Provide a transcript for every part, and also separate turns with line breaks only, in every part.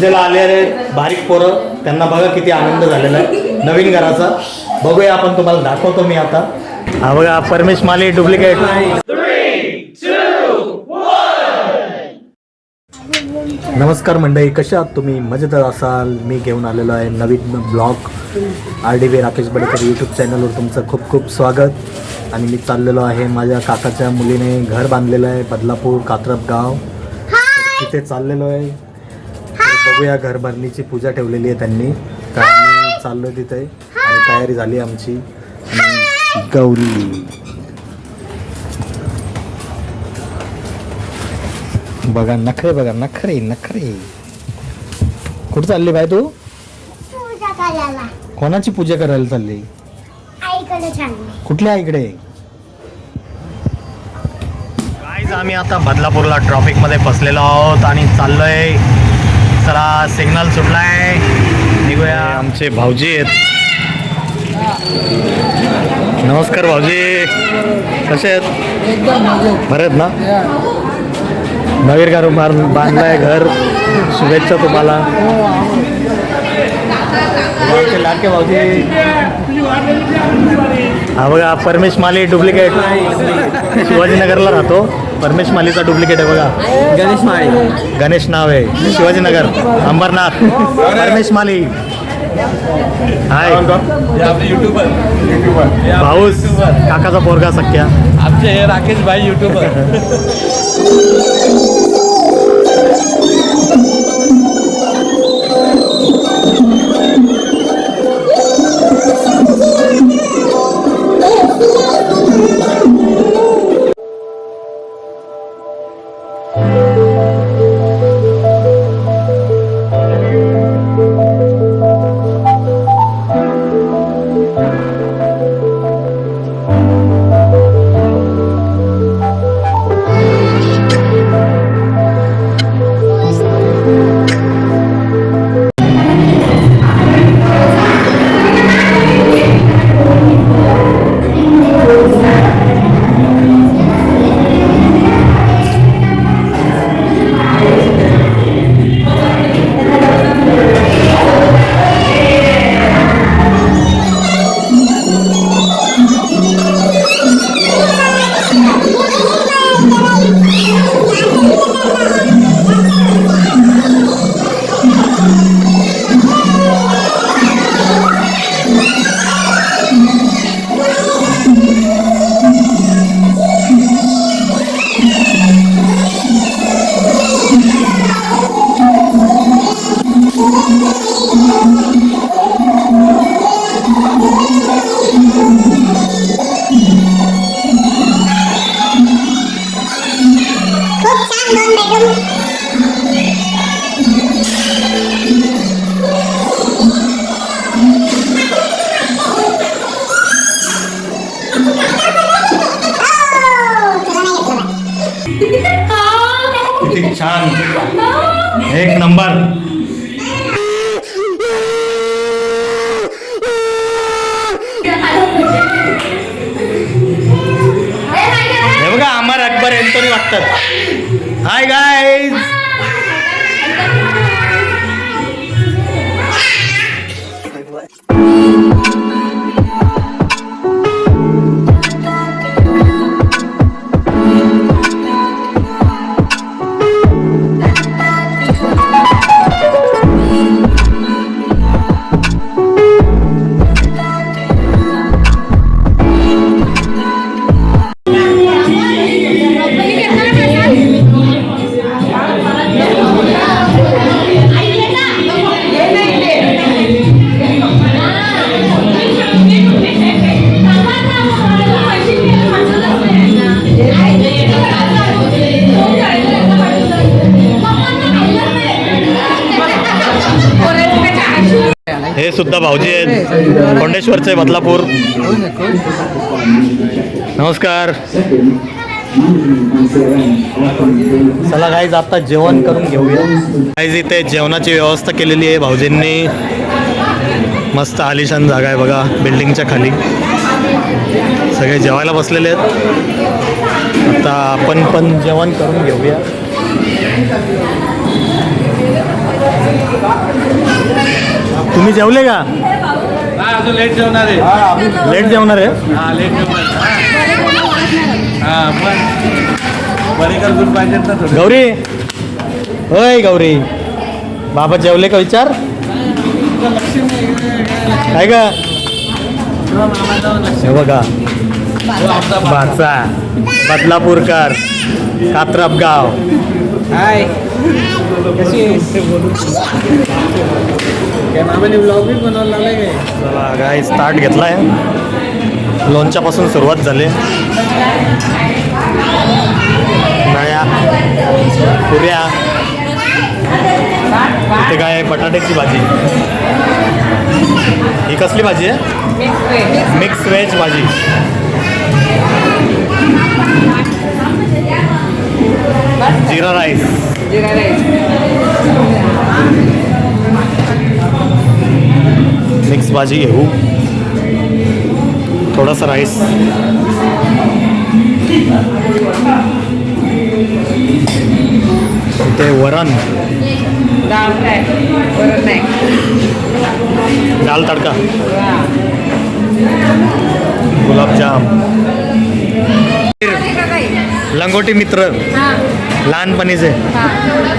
पूजेला आले आहेत बारीक पोरं, त्यांना बघा किती आनंद झालेला आहे नवीन घराचा. बघूया आपण, तुम्हाला दाखवतो मी आता. हा बघा परमेश माली डुप्लिकेट. नमस्कार मंडळी, कशा आहात तुम्ही? मजेत असाल. मी घेऊन आलेलो आहे नवीन blog. RDV Rakesh Badekar YouTube चॅनलवर तुमचं खूप खूप स्वागत. आणि मी चाललेलो आहे, माझ्या काकाच्या मुलीने घर बांधलेलं आहे बदलापूर कात्रप गाव, तिथे चाललेलो आहे. बघूया, घर भरणीची पूजा ठेवलेली आहे त्यांनी, तर आम्ही चाललो तिथे आणि तयारी झाली आमची. गौरी बघा, नखरे बघा, नखरे नखरे. कुठं चालली बाय तू?
पूजा करायला.
कोणाची पूजा करायला चालली?
आईकडे चालली.
कुठल्या आईकडे? गाईज, आम्ही आता बदलापूरला ट्रॉफिक मध्ये फसलेलो आहोत आणि चाललोय. चला, सिग्नल सुटलाय, निघूया. आमचे भाऊजी आहेत. नमस्कार भाऊजी, कसे आहेत?
एकदम
बरे आहेत ना? नवीन घर बांधलाय घर, शुभेच्छा तुम्हाला. लाडके भाऊजी. हा बघा परमेश माली डुप्लिकेट, शिवाजीनगरला राहतो. परमेश मालीचा डुप्लिकेट आहे बघा.
गणेश माळी,
गणेश नाव आहे, शिवाजीनगर अंबरनाथ. परमेश माली. हाय
युट्यूबर
भाऊस, काकाचा पोरगा सख्या.
आमचे हे राकेश भाई युट्यूबर.
किती छान, एक नंबर. हे बघा, अमर अकबर एंटोनी वाटतात. Hi guys. हे सुद्धा भाऊजी आहेत, कोंडेश्वरचे बदलापूर. नमस्कार. चला गाईज, आता जेवण करून घेऊया. गाईज, इथे जेवणाची व्यवस्था केलेली आहे भाऊजींनी. मस्त आलिशान जागा आहे बघा, बिल्डिंगच्या खाली सगळे जेवायला बसलेले आहेत. आता आपण पण जेवण करून घेऊया. तुम्ही जेवले का?
हा अजून लेट जेवणार आहे.
लेट जेवणार आहे.
हा लेट जेवणार. हा पण बरेकर दूध पाहिजेत ना थोडे.
गौरी, होय गौरी, बाबा जेवले का विचार? काय का? हे बघा, बाचा बदलापूरकर, कात्रपगाव.
हाय कशी मामाने ब्लॉग बी बनवला काय?
चला गाय स्टार्ट घेतलाय. लोणच्यापासून सुरुवात झाली. नळ्या, पुऱ्या, इथे काय बटाट्याची भाजी. ही कसली भाजी आहे? मिक्स व्हेज भाजी. जिरा राईस. मिक्स भाजी घेऊ, थोडासा राईस. इथे वरण, दाल तडका, गुलाबजाम. लंगोटी मित्र लहानपणीचे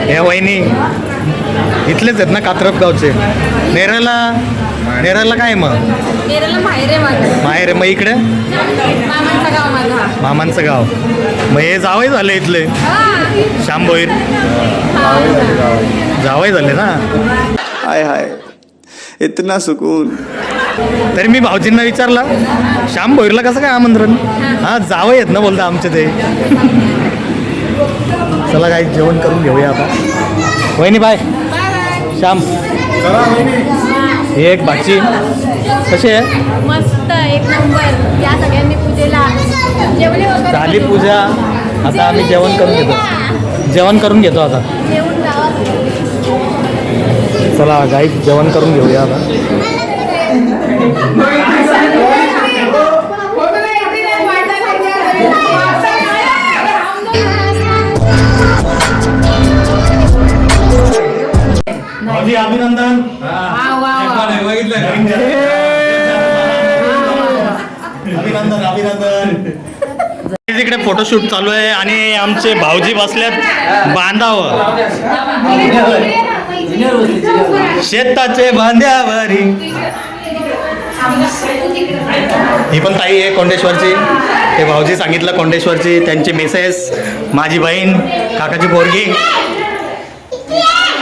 हे वहिनी इथलेच आहेत ना, कात्रपगावचे. नेराला काय मग?
केरळला माहेर आहे माझं.
माहेर आहे. मग इकडे
मामांचं गाव माझं.
मामांचं गाव. मग हे जावई झाले इथले श्याम भोईर. जावई झाले ना.
हाय हाय इतना सुकून.
तरी मी भाऊजींना विचारला, श्याम भोईरला कसं काय आमंत्रण? हा जावई आहेत ना बोलता आमचे ते. चला काही जेवण करून घेऊया आता. वहिनी बाय. श्याम हे एक भाची कशी आहे?
मस्त एक नंबर. या सगळ्यांनी पूजेला जेवले वगैरे
झाली पूजा. आता आम्ही जेवण करून घेतो. जेवण करून घेतो आता.
जेवून जावा.
चला गाई जेवण करून घेऊया आता. भाऊजी अभिनंदन. अभिनंदन अभिनंदन. तिकडे फोटोशूट चालू आहे आणि आमचे भाऊजी बसल्यात बांधावर, शेताचे बांध्यावरी. ही पण ताई आहे कोंडेश्वरची. ते भाऊजी सांगितलं कोंडेश्वरची. त्यांचे मिसेस, माझी बहीण, काकाची पोरगी.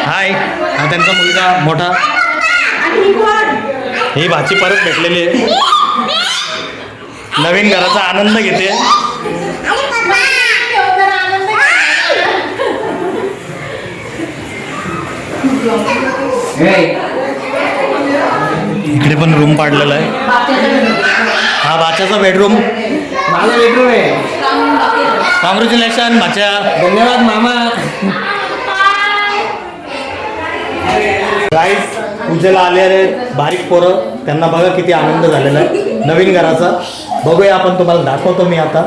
हाय. हा त्यांचा मुलगा मोठा. ही भाची परत भेटलेली आहे. नवीन घराचा आनंद घेते. इकडे पण रूम पाडलेला आहे. हा बाच्याचा बेडरूम.
माझा बेडरूम आहे.
कॉंग्रॅच्युलेशन बाच्या.
धन्यवाद मामा.
गाईस पूजेला आलेले बारीक पोरं, त्यांना बघा किती आनंद झालेला आहे नवीन घराचा. बघूया आपण, तुम्हाला दाखवतो मी आता.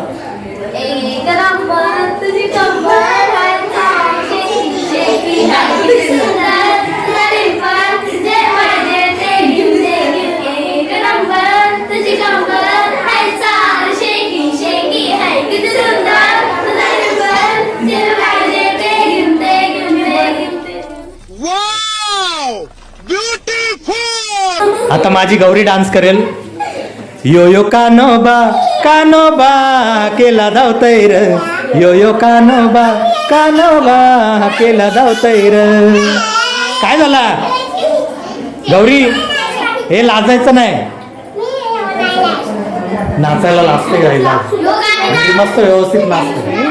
एक नंबर तुझी कंबर शेकी सुंदर नवीन पण जे पाहिजे ते घेऊन दे. एक नंबर तुझी कंबर हाय चाल शेकी शेकी हाय किती सुंदर नवीन पण जे पाहिजे ते घेऊन दे घेऊन दे घेऊन दे.
आता माझी गौरी डान्स करेल. यो यो कानोबा कानोबा केला धावतैर. यो यो कानोबा कानोबा केला धावतैर. काय झाला गौरी? हे लाजायचं नाही. नाचायला लाजते गायला. मस्त व्यवस्थित नाचते.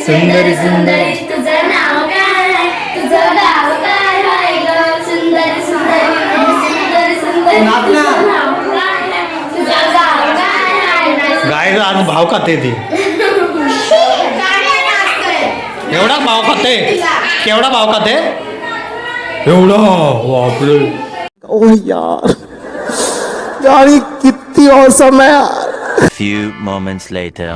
सुंदरी सुंदरी
तुझं नाव काय? तुझं गाव काय हाय ग? सुंदरी सुंदरी सुंदरी सुंदरी तुझं नाव काय? तुझं गाव काय हाय?
गायला आज भाव खाते ती. एवढा भाव खाते. केवढा भाव खाते एवढा बापरे
ओह यार यार ये कितनी औसम है यार.
Few moments later.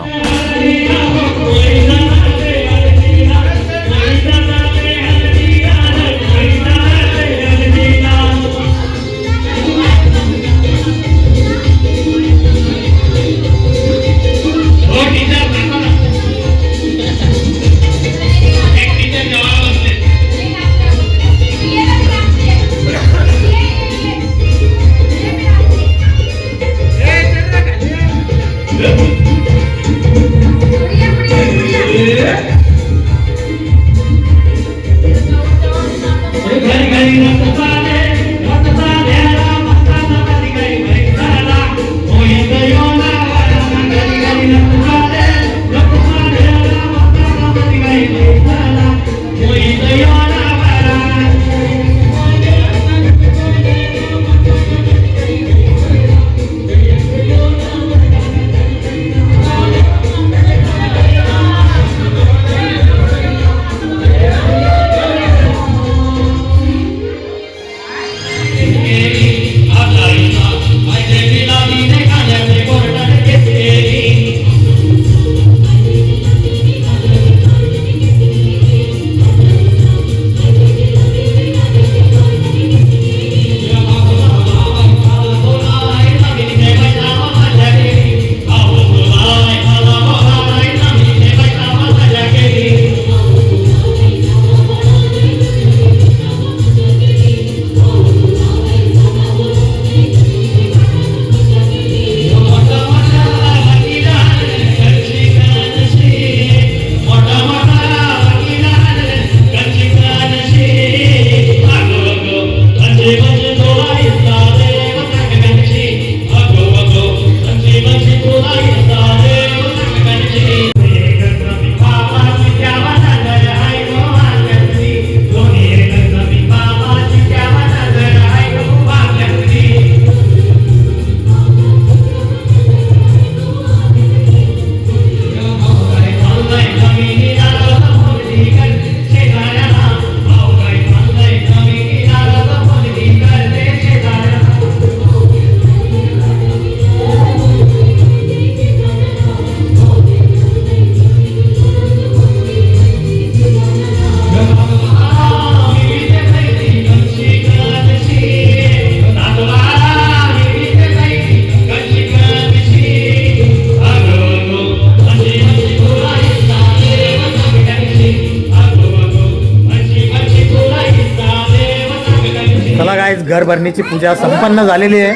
घर भरणीची पूजा संपन्न झालेली आहे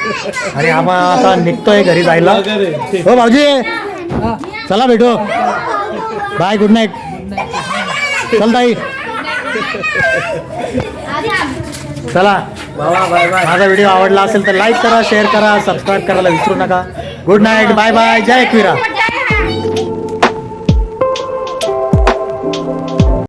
आणि आपण आता निघतोय घरी जायला. हो भाऊजी चला भेटू. Bye good night. चल ताई चला. माझा व्हिडिओ आवडला असेल तर लाईक करा, शेअर करा, सबस्क्राईब करायला विसरू नका. गुड नाईट, बाय बाय, जय एकविरा.